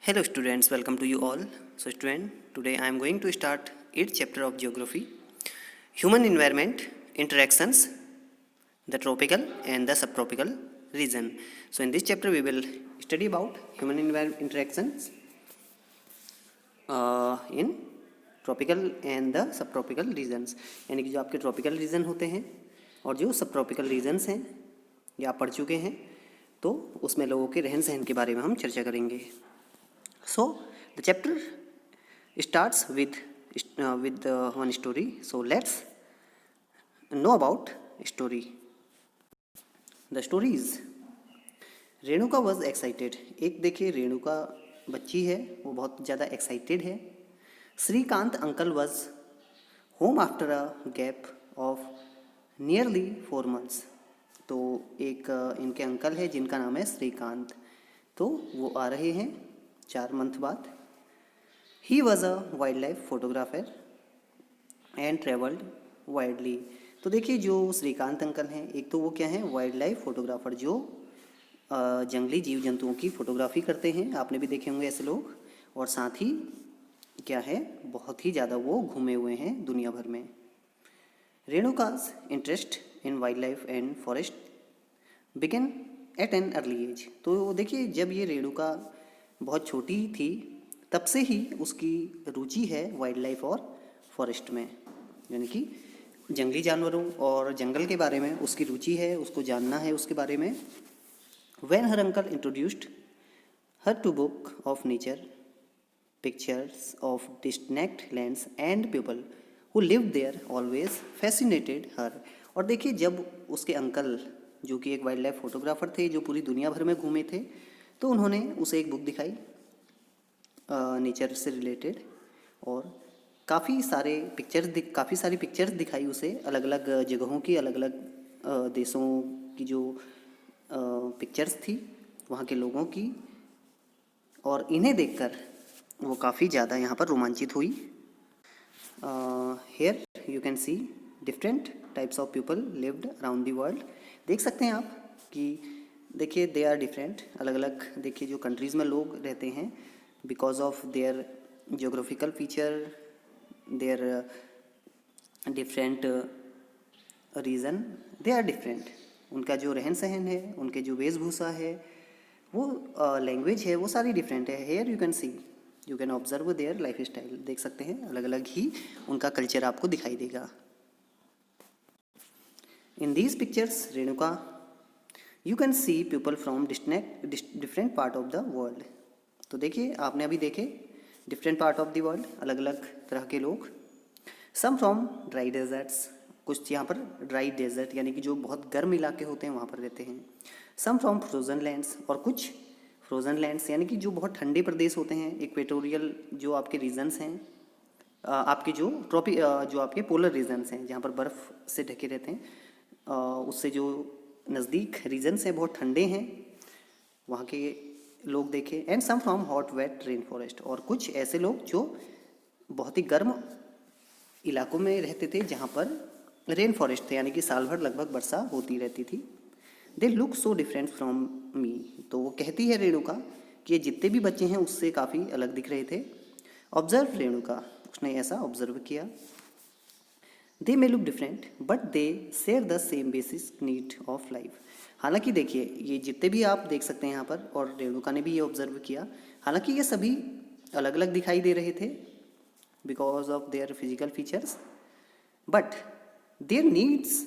Hello students, welcome to you all. So student, today I am going to start 8th chapter of geography. Human environment, interactions, the tropical and the subtropical region. So in this chapter we will study about human interactions in tropical and the subtropical regions, यानी कि जो आपके tropical region होते हैं और जो सब tropical regions हैं ये आप पढ़ चुके हैं, तो उसमें लोगों के रहन सहन के बारे में हम चर्चा करेंगे. So the chapter starts with one story. So let's know about story. The story is Renuka was excited. एक देखिए रेणुका बच्ची है, वो बहुत ज़्यादा एक्साइटेड है. Shrikant uncle was home after a gap of nearly 4 months. तो एक इनके अंकल है जिनका नाम है श्रीकांत, तो वो आ रहे हैं 4 मंथ बाद. He was a wild life photographer and travelled widely. तो देखिए जो श्रीकांत अंकल हैं, एक तो वो क्या हैं, वाइल्ड लाइफ फोटोग्राफर, जो जंगली जीव जंतुओं की फोटोग्राफी करते हैं. आपने भी देखे होंगे ऐसे लोग. और साथ ही क्या है, बहुत ही ज़्यादा वो घूमे हुए हैं दुनिया भर में. Renuka's interest in wild life and forest begin at an early age. तो देखिए जब ये रेणुका बहुत छोटी थी तब से ही उसकी रुचि है वाइल्ड लाइफ और फॉरेस्ट में, यानी कि जंगली जानवरों और जंगल के बारे में उसकी रुचि है, उसको जानना है उसके बारे में. When her uncle introduced her to book of nature pictures of disconnect lands and people who lived there always fascinated her. और देखिए जब उसके अंकल, जो कि एक वाइल्ड लाइफ फोटोग्राफर थे, जो पूरी दुनिया भर में घूमे थे, तो उन्होंने उसे एक बुक दिखाई नेचर से रिलेटेड, और काफ़ी सारी पिक्चर्स दिखाई उसे, अलग अलग जगहों की, अलग अलग देशों की जो पिक्चर्स थी, वहाँ के लोगों की. और इन्हें देखकर वो काफ़ी ज़्यादा यहाँ पर रोमांचित हुई. Here you can see different types of people lived around the world. देख सकते हैं आप कि देखिए दे आर डिफरेंट, अलग अलग देखिए जो कंट्रीज़ में लोग रहते हैं, because of their geographical feature, their different reason, they are different. उनका जो रहन सहन है, उनके जो वेशभूषा है, वो लैंग्वेज है, वो सारी डिफरेंट है. Here you can see, you can observe their lifestyle. देख सकते हैं अलग अलग ही उनका कल्चर आपको दिखाई देगा. In these pictures Renuka you can see people from different part of the world. तो देखिए आपने अभी देखे different part of the world, अलग अलग तरह के लोग. सम फ्रॉम ड्राई डेजर्ट्स, कुछ यहाँ पर ड्राई डेजर्ट यानी कि जो बहुत गर्म इलाके होते हैं वहाँ पर रहते हैं. सम फ्रॉम फ्रोजन लैंड्स, और कुछ फ्रोजन लैंड्स यानी कि जो बहुत ठंडे प्रदेश होते हैं, इक्वेटोरियल जो आपके रीजन्स हैं, आपके जो जो आपके पोलर रीजन्स हैं जहाँ पर बर्फ़ से ढके रहते हैं, उससे जो नज़दीक रीजन्स हैं बहुत ठंडे हैं, वहाँ के लोग देखे. And some from hot wet rainforest, और कुछ ऐसे लोग जो बहुत ही गर्म इलाकों में रहते थे जहाँ पर रेन फॉरेस्ट थे, यानी कि साल भर लगभग वर्षा होती रहती थी. They look so different from me. तो वो कहती है रेणुका कि ये जितने भी बच्चे हैं उससे काफ़ी अलग दिख रहे थे. ऑब्जर्व रेणुका, उसने ऐसा ऑब्जर्व किया. They may look different but they share the same basis need of life. हालांकि देखिए ये जितने भी आप देख सकते हैं यहाँ पर, और रेणुका ने भी ये ऑब्जर्व किया, हालांकि ये सभी अलग अलग दिखाई दे रहे थे because of their physical features, but there needs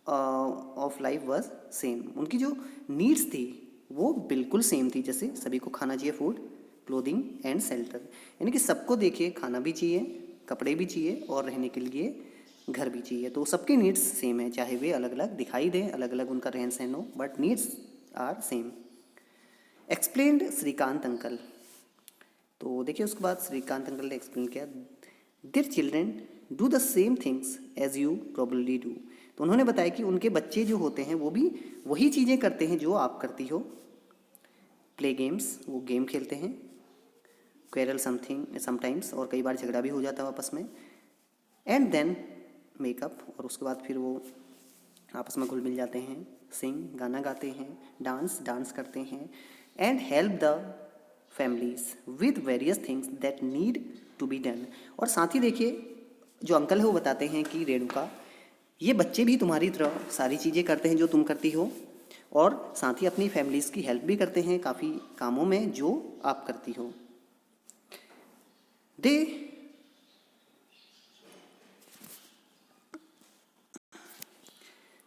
of life was same. उनकी जो नीड्स थी वो बिल्कुल सेम थी. जैसे सभी को खाना चाहिए, फूड, क्लोथिंग एंड शेल्टर, यानी कि सबको देखिए खाना भी चाहिए, कपड़े भी चाहिए, और रहने के लिए घर भी चाहिए. तो सबकी नीड्स सेम है, चाहे वे अलग अलग दिखाई दें, अलग अलग उनका रहन सहन हो, but needs are same. Explained Shrikant uncle. तो देखिए उसके बाद श्रीकांत अंकल ने एक्सप्लेन किया. Their children do the same things as you probably do. तो उन्होंने बताया कि उनके बच्चे जो होते हैं वो भी वही चीज़ें करते हैं जो आप करती हो. प्ले गेम्स, वो गेम खेलते हैं. क्वेरल समथिंग समटाइम्स, और कई बार झगड़ा भी हो जाता है आपस में. एंड देन मेकअप, और उसके बाद फिर वो आपस में घुल मिल जाते हैं. सिंग, गाना गाते हैं. डांस करते हैं. And help the families with various things that need to be done. और साथ ही देखिए जो अंकल है वो बताते हैं कि रेणुका, ये बच्चे भी तुम्हारी तरह सारी चीज़ें करते हैं जो तुम करती हो, और साथ ही अपनी फैमिलीज़ की हेल्प भी करते हैं काफ़ी कामों में जो आप करती हो।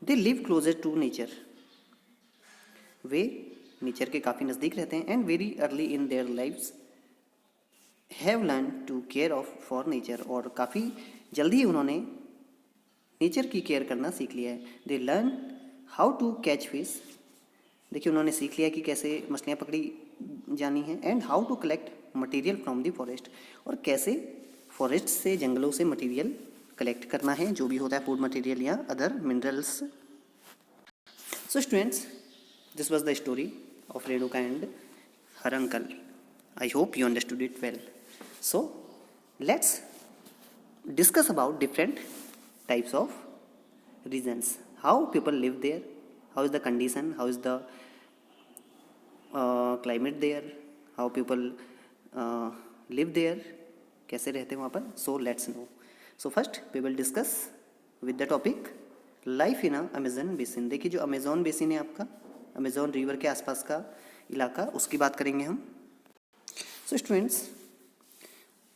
They live closer to nature, वे नेचर के काफ़ी नज़दीक रहते हैं। And very early in their lifes have learn to care of for nature, और काफ़ी जल्दी ही उन्होंने नेचर की केयर करना सीख लिया है। They learn how to catch fish, देखिए उन्होंने सीख लिया कि कैसे मछलियाँ पकड़ी जानी हैं। And how to collect material from the forest, और कैसे फॉरेस्ट से, जंगलों से मटेरियल कलेक्ट करना है, जो भी होता है फूड मटेरियल या other minerals. So students, this was the story of Renuka and her uncle. I hope you understood it well. So let's discuss about different types of regions. How people live there, how is the condition, how is the climate there, how people live there, कैसे रहते हैं वहाँ पर. So let's know. So first we will discuss with the topic life in a Amazon basin. देखिए जो Amazon basin है आपका, Amazon river के आसपास का इलाका, उसकी बात करेंगे हम. सो स्टूडेंट्स,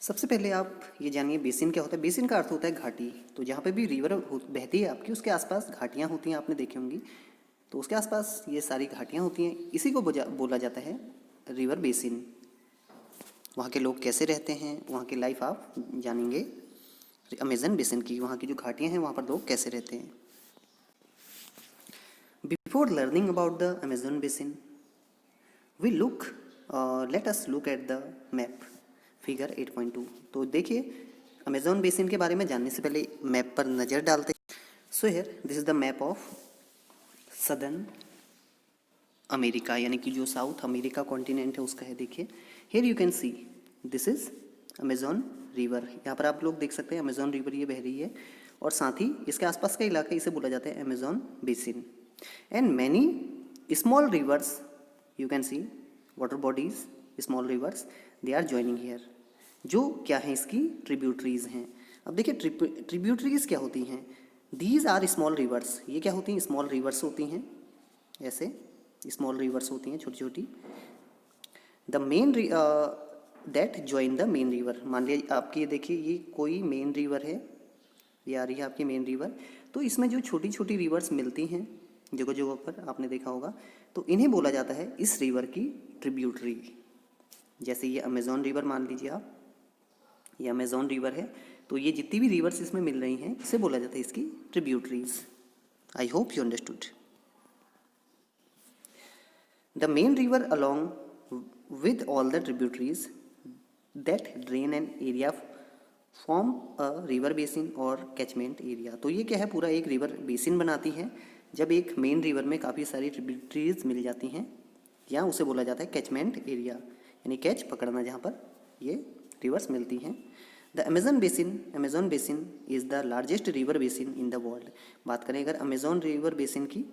सबसे पहले आप ये जानिए बेसिन क्या होता है. बेसिन का अर्थ होता है घाटी. तो जहाँ पे भी रिवर बहती है आपकी, उसके आसपास घाटियाँ होती हैं, आपने देखी होंगी. तो उसके आसपास ये सारी घाटियाँ होती हैं, इसी को बोला जाता है रिवर बेसिन. वहाँ के लोग कैसे रहते हैं, वहाँ की लाइफ आप जानेंगे अमेजन बेसिन की. वहाँ की जो घाटियाँ हैं वहाँ पर लोग कैसे रहते हैं. Before learning about the Amazon basin we let us look at the map figure 8.2. तो देखिए अमेजोन बेसिन के बारे में जानने से पहले मैप पर नज़र डालते हैं. So here this is the map of southern America, यानी कि जो साउथ अमेरिका कॉन्टिनेंट है उसका है. देखिए here you can see this is Amazon river. यहाँ पर आप लोग देख सकते हैं अमेजोन रिवर ये बह रही है, और साथ ही इसके आसपास का इलाका, इसे बोला जाता है Amazon basin. And many small rivers you can see, water bodies, small rivers, they are joining here. जो क्या है इसकी ट्रिब्यूटरीज हैं. अब देखिए ट्रिब्यूटरीज क्या होती हैं. These are small rivers. ये क्या होती हैं, स्मॉल रिवर्स होती हैं. ऐसे स्मॉल रिवर्स होती हैं छोटी छोटी. The main that join the main river. मान लिया आपकी, देखिए ये कोई मेन रिवर है, ये आ रही है आपकी मेन रिवर. तो इसमें जो छोटी छोटी रिवर्स मिलती हैं जगह जगह पर, आपने देखा होगा, तो इन्हें बोला जाता है इस रिवर की ट्रिब्यूटरी. जैसे ये अमेजोन रिवर मान लीजिए आप, ये अमेजोन रिवर है, तो ये जितनी भी रिवर्स इसमें मिल रही हैं इसे बोला जाता है इसकी tributaries. I hope you understood. The main river along with all the tributaries that drain an area form a river basin और कैचमेंट एरिया. तो ये क्या है, पूरा एक रिवर बेसिन बनाती है. जब एक मेन रिवर में काफ़ी सारी ट्रिब्यूटरीज मिल जाती हैं, या उसे बोला जाता है कैचमेंट एरिया, यानी कैच पकड़ना जहाँ पर ये रिवर्स मिलती हैं. The Amazon basin is the largest river basin in the world. बात करें अगर अमेजोन रिवर बेसिन की,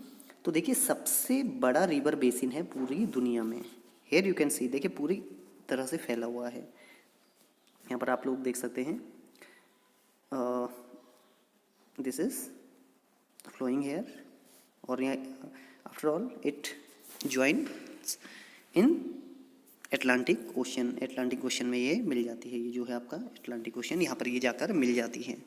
तो देखिए सबसे बड़ा रिवर बेसिन है पूरी दुनिया में. हेयर यू कैन सी, देखिए पूरी तरह से फैला हुआ है. यहाँ पर आप लोग देख सकते हैं, दिस इज फ्लोइंग हेयर, और यहाँ after all it joins in Atlantic ocean. Atlantic ocean में ये मिल जाती है. ये जो है आपका एटलांटिक ओशन, यहाँ पर ये जाकर मिल जाती है.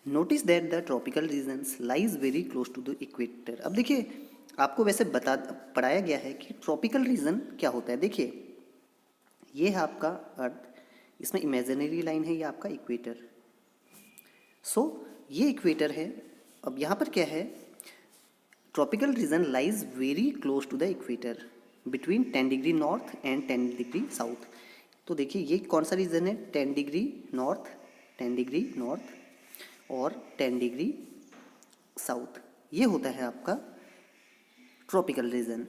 Notice that the tropical regions lies very close to the equator. अब देखिए आपको वैसे पढ़ाया गया है कि ट्रॉपिकल रीजन क्या होता है. देखिए ये है आपका अर्थ, इसमें इमेजिनरी लाइन है, ये आपका इक्वेटर. सो ये इक्वेटर है. अब यहाँ पर क्या है, tropical region lies very close to the equator between 10 degree north and 10 degree south. तो देखिए ये कौन सा रीजन है, 10 डिग्री नॉर्थ, 10 डिग्री नॉर्थ और 10 डिग्री साउथ. ये होता है आपका ट्रॉपिकल रीजन,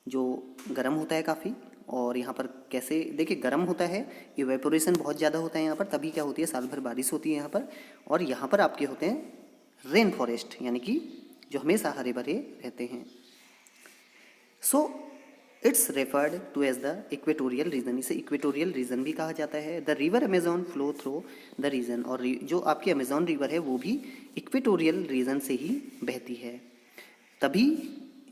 जो गर्म होता है काफ़ी. और यहाँ पर कैसे देखिए गर्म होता है, इवेपोरेशन बहुत ज़्यादा होता है यहाँ पर, तभी क्या होती है, साल भर बारिश होती है यहाँ पर. और यहाँ पर आपके होते हैं रेन फॉरेस्ट, यानी कि जो हमेशा हरे भरे रहते हैं. So it's referred to as the equatorial region, इसे इक्वेटोरियल रीजन भी कहा जाता है। The river Amazon flow through the region, और जो आपकी अमेजोन रिवर है वो भी इक्वेटोरियल रीजन से ही बहती है। तभी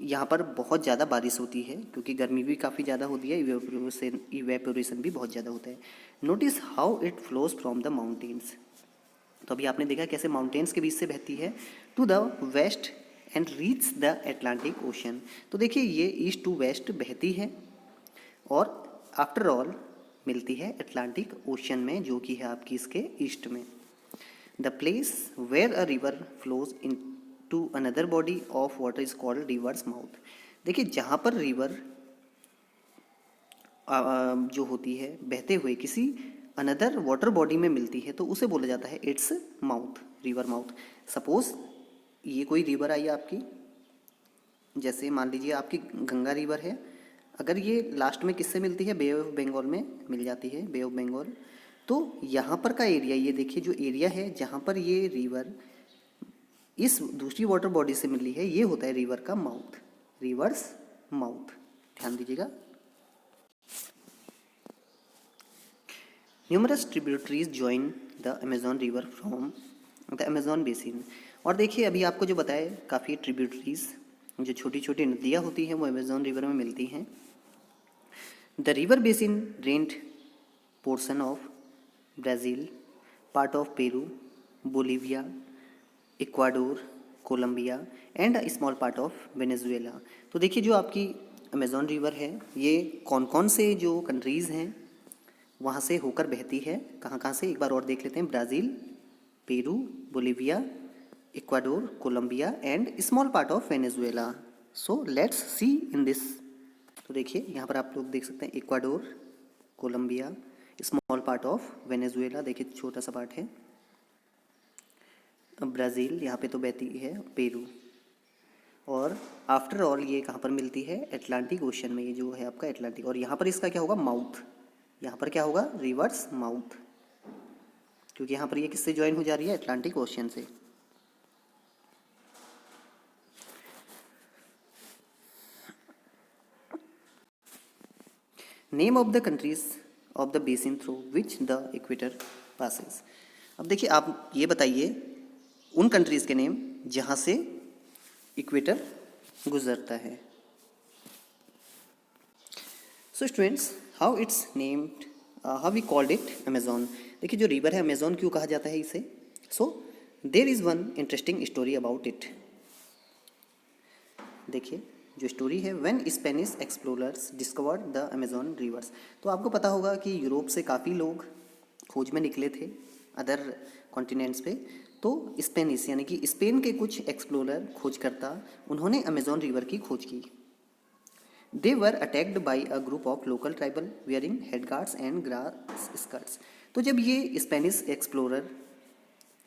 यहाँ पर बहुत ज़्यादा बारिश होती है, क्योंकि गर्मी भी काफ़ी ज़्यादा होती है, इवेपोरेशन भी बहुत ज़्यादा होता है। Notice how it flows from the mountains, तो अभी आपने देखा कैसे माउंटेन्स के बीच से बहती है, to the west and reach the Atlantic ocean. तो देखिए ये ईस्ट टू वेस्ट बहती है और आफ्टर ऑल मिलती है अटलांटिक ओशन में, जो कि है आपकी इसके ईस्ट में। The place where a river flows into another body of water is called river's mouth. देखिए जहाँ पर रिवर जो होती है बहते हुए किसी अनदर वाटर बॉडी में मिलती है तो उसे बोला जाता है its mouth, river mouth. Suppose ये कोई रिवर आई आपकी, जैसे मान लीजिए आपकी गंगा रिवर है, अगर ये लास्ट में किससे मिलती है, बे ऑफ बंगाल में मिल जाती है, बे ऑफ बंगाल। तो यहाँ पर का एरिया, ये देखिए जो एरिया है जहाँ पर ये रिवर इस दूसरी वाटर बॉडी से मिली है, ये होता है रिवर का माउथ, रिवर्स माउथ, ध्यान दीजिएगा। Numerous tributaries join the Amazon river from the Amazon basin. और देखिए अभी आपको जो बताए काफ़ी ट्रिब्यूटरीज, जो छोटी छोटी नदियाँ होती हैं वो अमेजोन रिवर में मिलती हैं। The river basin drained portion of Brazil, part of Peru, Bolivia, Ecuador, Colombia and a small part of Venezuela. तो देखिए जो आपकी अमेजोन रिवर है ये कौन कौन से जो कंट्रीज़ हैं वहाँ से होकर बहती है, कहाँ कहाँ से, एक बार और देख लेते हैं। Brazil, Peru, Bolivia, Ecuador, Colombia and small part of Venezuela. So let's see in this. तो देखिए यहाँ पर आप लोग देख सकते हैं Ecuador, Colombia, small part of Venezuela, देखिए छोटा सा पार्ट है। ब्राज़ील यहाँ पे तो बहती है, पेरू, और आफ्टर ऑल ये कहाँ पर मिलती है, अटलांटिक ओशन में, ये जो है आपका अटलांटिक। और यहाँ पर इसका क्या होगा, माउथ, यहाँ पर क्या होगा, रिवर्स माउथ, क्योंकि यहाँ पर ये किससे ज्वाइन हो जा रही है, अटलांटिक ओशन से। Name of the countries of the basin through which the equator passes. अब देखिए आप ये बताइए उन कंट्रीज़ के नेम जहाँ से इक्वेटर गुजरता है। So students, how it's named, how we called it Amazon. देखिए जो रिवर है अमेजोन क्यों कहा जाता है इसे। So there is one interesting story about it. देखिए जो स्टोरी है, when Spanish explorers discovered the Amazon rivers. तो आपको पता होगा कि यूरोप से काफ़ी लोग खोज में निकले थे अदर कॉन्टिनेंट्स पे। तो स्पेनिश यानी कि स्पेन के कुछ एक्सप्लोरर, खोजकर्ता, उन्होंने अमेजोन रिवर की खोज की। They were attacked by a group of local tribal wearing head guards and grass skirts. तो जब ये स्पेनिश एक्सप्लोरर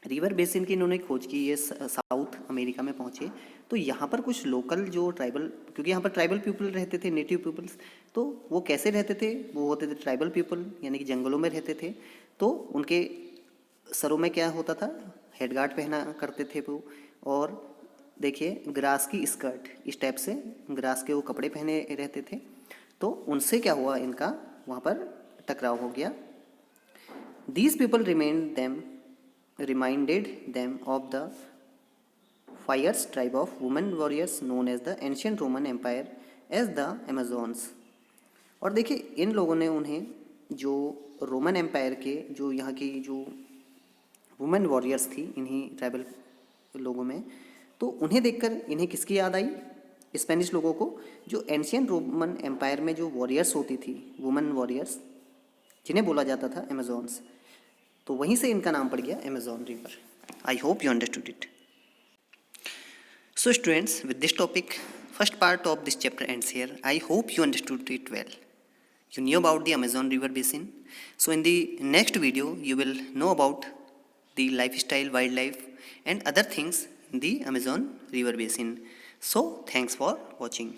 रिवर बेसिन की इन्होंने खोज की, ये साउथ अमेरिका में पहुँचे, तो यहाँ पर कुछ लोकल जो ट्राइबल, क्योंकि यहाँ पर ट्राइबल पीपल रहते थे, नेटिव पीपल्स, तो वो कैसे रहते थे, वो होते थे ट्राइबल पीपल, यानी कि जंगलों में रहते थे। तो उनके सरों में क्या होता था, हेड गार्ड पहना करते थे वो, और देखिए ग्रास की स्कर्ट, इस टाइप से ग्रास के वो कपड़े पहने रहते थे। तो उनसे क्या हुआ, इनका वहाँ पर टकराव हो गया। These people reminded them of the fierce tribe of women warriors known as the ancient Roman Empire as the Amazons। और देखिए इन लोगों ने उन्हें, जो रोमन एम्पायर के जो यहाँ की जो वुमेन वॉरियर्स थी, इन्हीं ट्राइबल लोगों में, तो उन्हें देखकर इन्हें किसकी याद आई, स्पेनिश लोगों को, जो एंशियंट रोमन एम्पायर में जो वॉरियर्स होती थी, वुमेन वॉरियर्स, जिन्हें बोला जाता था अमेजोन्स। तो वहीं से इनका नाम पड़ गया Amazon river. I hope you understood it. So students, with this topic first part of this chapter ends here. I hope you understood it well. You knew about the Amazon river basin. So in the next video you will know about the lifestyle, wildlife and other things in the Amazon river basin. So thanks for watching.